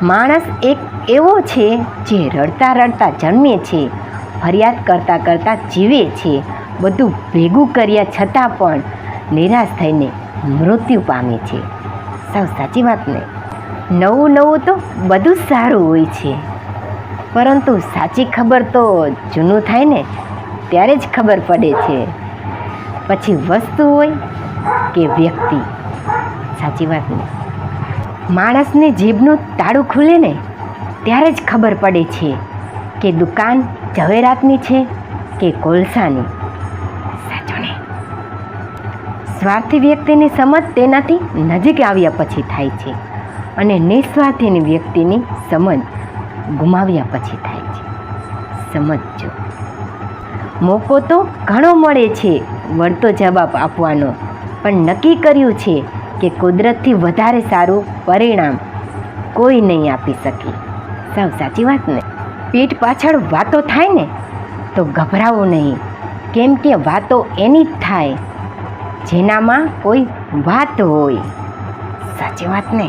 માણસ એક એવો છે જે રડતા રડતા જન્મે છે, ફરિયાદ કરતાં કરતાં જીવે છે, બધું ભેગું કર્યા છતાં પણ નિરાશ થઈને મૃત્યુ પામે છે. સાવ સાચી વાત ને. નવું નવું તો બધું જ સારું હોય છે, પરંતુ સાચી ખબર તો જૂનું થાય ને ત્યારે જ ખબર પડે છે. પછી વસ્તુ હોય કે વ્યક્તિ. સાચી વાત ને. માણસને જીભનું તાળું ખુલે ને ત્યારે જ ખબર પડે છે કે દુકાન ઝવેરાતની છે કે કોલસાની. સાચું ને. સ્વાર્થી વ્યક્તિની સમજ તેનાથી નજીક આવ્યા પછી થાય છે અને નિસ્વાર્થીની વ્યક્તિની સમજ ગુમાવ્યા પછી થાય છે. સમજજો. મોકો તો ઘણો મળે છે વળતો જવાબ આપવાનો, પણ નક્કી કર્યું છે કે કુદરતથી વધારે સારું પરિણામ કોઈ નહીં આપી શકે. સાવ સાચી વાત ને. પીઠ પાછળ વાતો થાય ને તો ગભરાવું નહીં, કેમ કે વાતો એની જ થાય જેનામાં કોઈ વાત હોય. સાચી વાત ને.